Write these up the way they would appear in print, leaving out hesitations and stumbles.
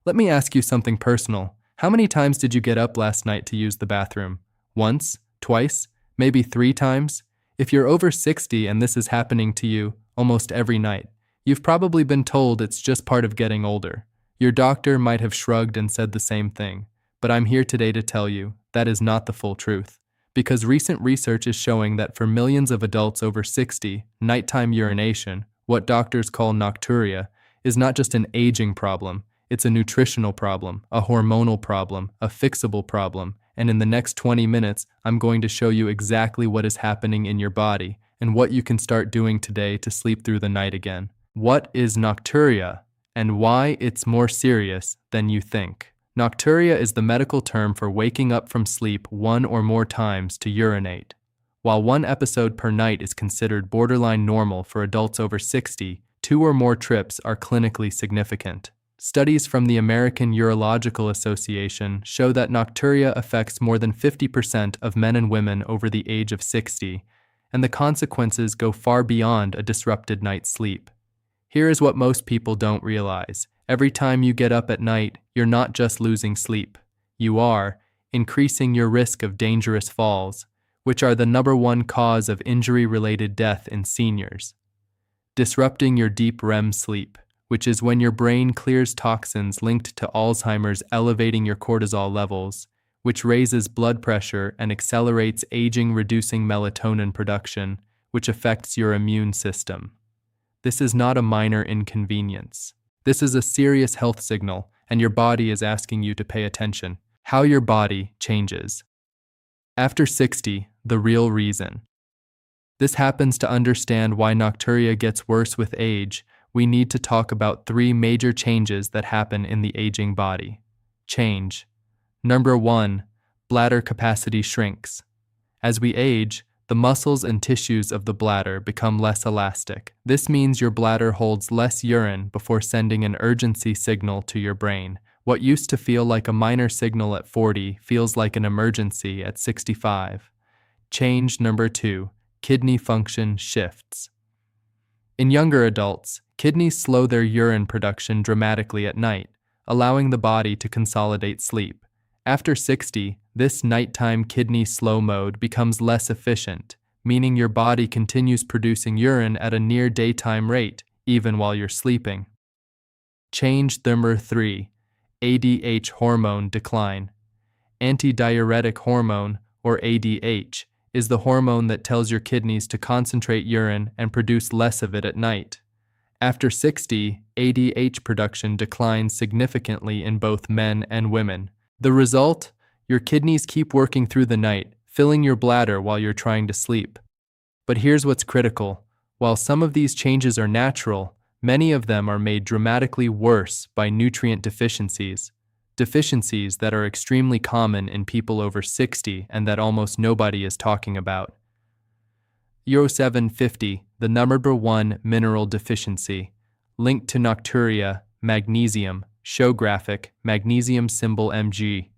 Let me ask you something personal. How many times did you get up last night to use the bathroom? Once? Twice? Maybe 3 times? If you're over 60 and this is happening to you almost every night, you've probably been told it's just part of getting older. Your doctor might have shrugged and said the same thing, but I'm here today to tell you that is not the full truth. Because recent research is showing that for millions of adults over 60, nighttime urination, what doctors call nocturia, is not just an aging problem, it's a nutritional problem, a hormonal problem, a fixable problem, and in the next 20 minutes, I'm going to show you exactly what is happening in your body and what you can start doing today to sleep through the night again. What is nocturia, and why it's more serious than you think? Nocturia is the medical term for waking up from sleep one or more times to urinate. While one episode per night is considered borderline normal for adults over 60, 2 or more trips are clinically significant. Studies from the American Urological Association show that nocturia affects more than 50% of men and women over the age of 60, and the consequences go far beyond a disrupted night's sleep. Here is what most people don't realize. Every time you get up at night, you're not just losing sleep. You are increasing your risk of dangerous falls, which are the #1 cause of injury-related death in seniors. Disrupting your deep REM sleep, which is when your brain clears toxins linked to Alzheimer's, elevating your cortisol levels, which raises blood pressure and accelerates aging, reducing melatonin production, which affects your immune system. This is not a minor inconvenience. This is a serious health signal, and your body is asking you to pay attention. How your body changes. After 60, the real reason. This happens. To understand why nocturia gets worse with age, we need to talk about 3 major changes that happen in the aging body. Change. Number 1, bladder capacity shrinks. As we age, the muscles and tissues of the bladder become less elastic. This means your bladder holds less urine before sending an urgency signal to your brain. What used to feel like a minor signal at 40 feels like an emergency at 65. Change number 2, kidney function shifts. In younger adults, kidneys slow their urine production dramatically at night, allowing the body to consolidate sleep. After 60, this nighttime kidney slow mode becomes less efficient, meaning your body continues producing urine at a near daytime rate, even while you're sleeping. Change number 3, ADH hormone decline. Antidiuretic hormone, or ADH, is the hormone that tells your kidneys to concentrate urine and produce less of it at night. After 60, ADH production declines significantly in both men and women. The result? Your kidneys keep working through the night, filling your bladder while you're trying to sleep. But here's what's critical. While some of these changes are natural, many of them are made dramatically worse by nutrient deficiencies. Deficiencies that are extremely common in people over 60 and that almost nobody is talking about. Euro 750, the #1 mineral deficiency. Linked to nocturia, magnesium, show graphic, magnesium symbol Mg.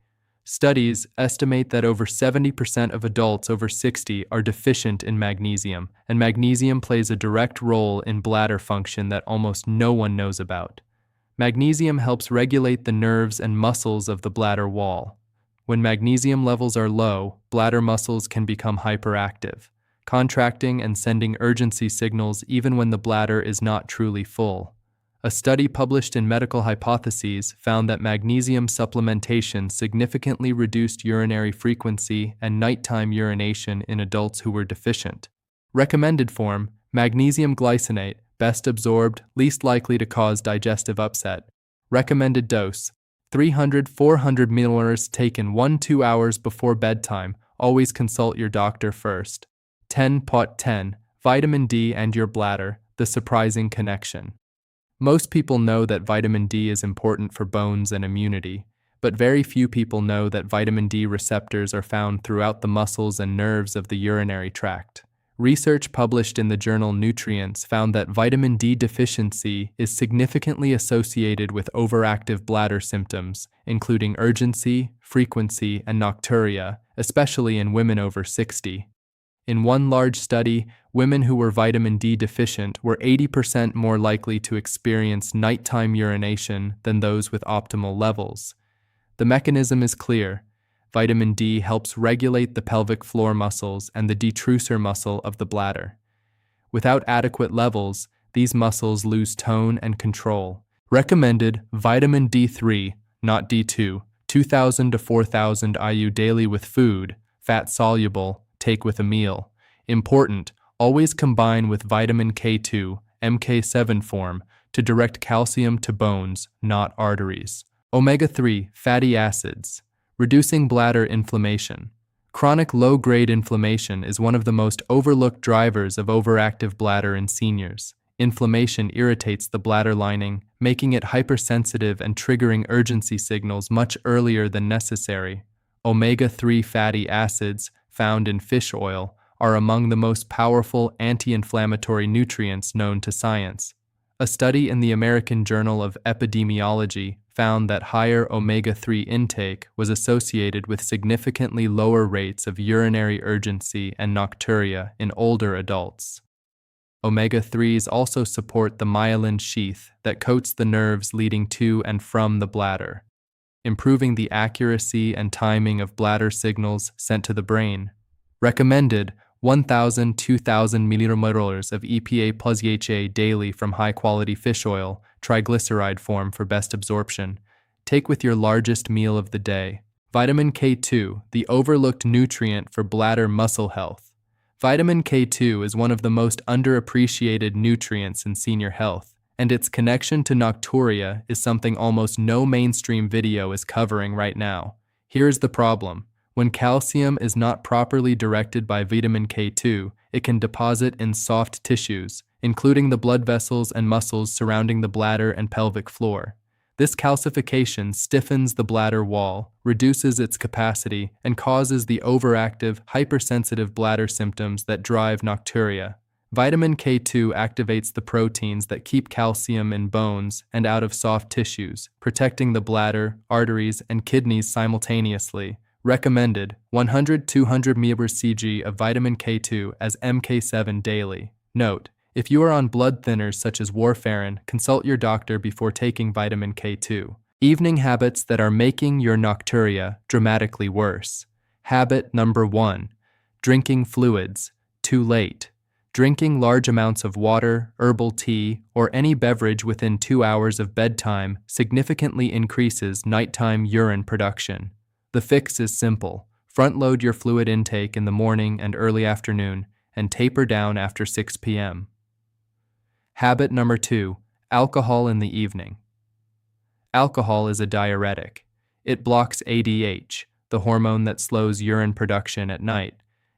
Studies estimate that over 70% of adults over 60 are deficient in magnesium, and magnesium plays a direct role in bladder function that almost no one knows about. Magnesium helps regulate the nerves and muscles of the bladder wall. When magnesium levels are low, bladder muscles can become hyperactive, contracting and sending urgency signals even when the bladder is not truly full. A study published in Medical Hypotheses found that magnesium supplementation significantly reduced urinary frequency and nighttime urination in adults who were deficient. Recommended form, magnesium glycinate, best absorbed, least likely to cause digestive upset. Recommended dose, 300-400 milliliters taken 1-2 hours before bedtime. Always consult your doctor first. 10.10, vitamin D and your bladder, the surprising connection. Most people know that vitamin D is important for bones and immunity, but very few people know that vitamin D receptors are found throughout the muscles and nerves of the urinary tract. Research published in the journal Nutrients found that vitamin D deficiency is significantly associated with overactive bladder symptoms, including urgency, frequency, and nocturia, especially in women over 60. In one large study, women who were vitamin D deficient were 80% more likely to experience nighttime urination than those with optimal levels. The mechanism is clear. Vitamin D helps regulate the pelvic floor muscles and the detrusor muscle of the bladder. Without adequate levels, these muscles lose tone and control. Recommended vitamin D3, not D2, 2,000 to 4,000 IU daily with food, fat-soluble, take with a meal. Important, always combine with vitamin K2, MK7 form, to direct calcium to bones, not arteries. Omega-3 fatty acids, reducing bladder inflammation. Chronic low-grade inflammation is one of the most overlooked drivers of overactive bladder in seniors. Inflammation irritates the bladder lining, making it hypersensitive and triggering urgency signals much earlier than necessary. Omega-3 fatty acids, found in fish oil, are among the most powerful anti-inflammatory nutrients known to science. A study in the American Journal of Epidemiology found that higher omega-3 intake was associated with significantly lower rates of urinary urgency and nocturia in older adults. Omega-3s also support the myelin sheath that coats the nerves leading to and from the bladder, improving the accuracy and timing of bladder signals sent to the brain. Recommended 1,000–2,000 millimoles of EPA plus DHA daily from high-quality fish oil, triglyceride form for best absorption. Take with your largest meal of the day. Vitamin K2, the overlooked nutrient for bladder muscle health. Vitamin K2 is one of the most underappreciated nutrients in senior health, and its connection to nocturia is something almost no mainstream video is covering right now. Here's the problem. When calcium is not properly directed by vitamin K2, it can deposit in soft tissues, including the blood vessels and muscles surrounding the bladder and pelvic floor. This calcification stiffens the bladder wall, reduces its capacity, and causes the overactive, hypersensitive bladder symptoms that drive nocturia. Vitamin K2 activates the proteins that keep calcium in bones and out of soft tissues, protecting the bladder, arteries, and kidneys simultaneously. Recommended 100–200 mg/cg of vitamin K2 as MK7 daily. Note: if you are on blood thinners such as warfarin, consult your doctor before taking vitamin K2. Evening habits that are making your nocturia dramatically worse. Habit number 1. Drinking fluids. Too late. Drinking large amounts of water, herbal tea, or any beverage within 2 hours of bedtime significantly increases nighttime urine production. The fix is simple. Front-load your fluid intake in the morning and early afternoon, and taper down after 6 p.m. Habit number 2. Alcohol in the evening. Alcohol is a diuretic. It blocks ADH, the hormone that slows urine production at night,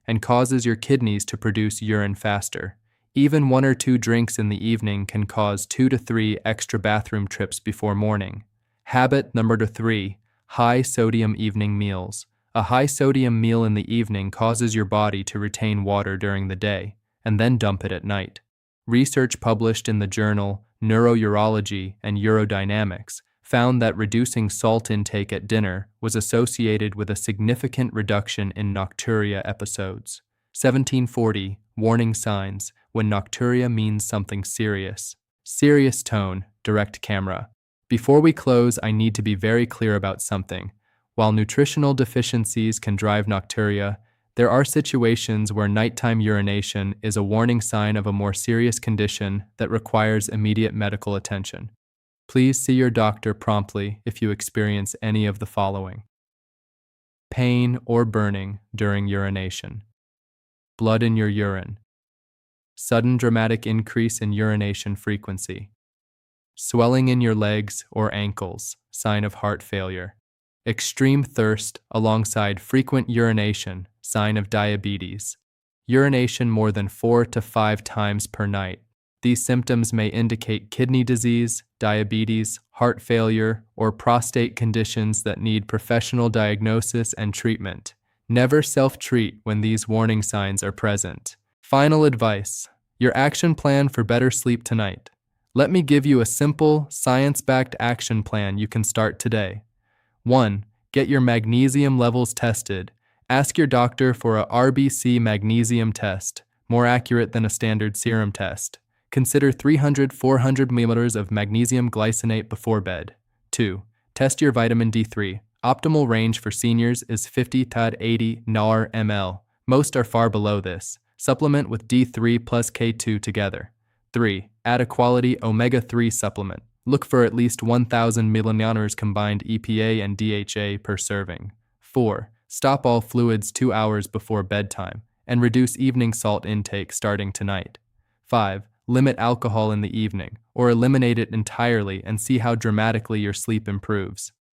and causes your kidneys to produce urine faster. Even 1 or 2 drinks in the evening can cause 2 to 3 extra bathroom trips before morning. Habit number 3. High-sodium evening meals. A high-sodium meal in the evening causes your body to retain water during the day, and then dump it at night. Research published in the journal Neurourology and Urodynamics found that reducing salt intake at dinner was associated with a significant reduction in nocturia episodes. 1740, warning signs when nocturia means something serious. Serious tone, direct camera. Before we close, I need to be very clear about something. While nutritional deficiencies can drive nocturia, there are situations where nighttime urination is a warning sign of a more serious condition that requires immediate medical attention. Please see your doctor promptly if you experience any of the following: pain or burning during urination, blood in your urine, sudden dramatic increase in urination frequency, swelling in your legs or ankles, sign of heart failure, extreme thirst alongside frequent urination, sign of diabetes, urination more than 4 to 5 times per night. These symptoms may indicate kidney disease, diabetes, heart failure, or prostate conditions that need professional diagnosis and treatment. Never self-treat when these warning signs are present. Final advice: your action plan for better sleep tonight. Let me give you a simple, science-backed action plan you can start today. 1. Get your magnesium levels tested Ask your doctor for a RBC magnesium test, more accurate than a standard serum test. Consider 300-400 milliliters of magnesium glycinate before bed. 2. Test your vitamin D3. Optimal range for seniors is 50 to 80 ml. Most are far below this. Supplement with D3 plus K2 together. 3. Add a quality omega-3 supplement. Look for at least 1,000 milliliters combined EPA and DHA per serving. 4. Stop all fluids 2 hours before bedtime and reduce evening salt intake starting tonight. 5. Limit alcohol in the evening or eliminate it entirely and see how dramatically your sleep improves.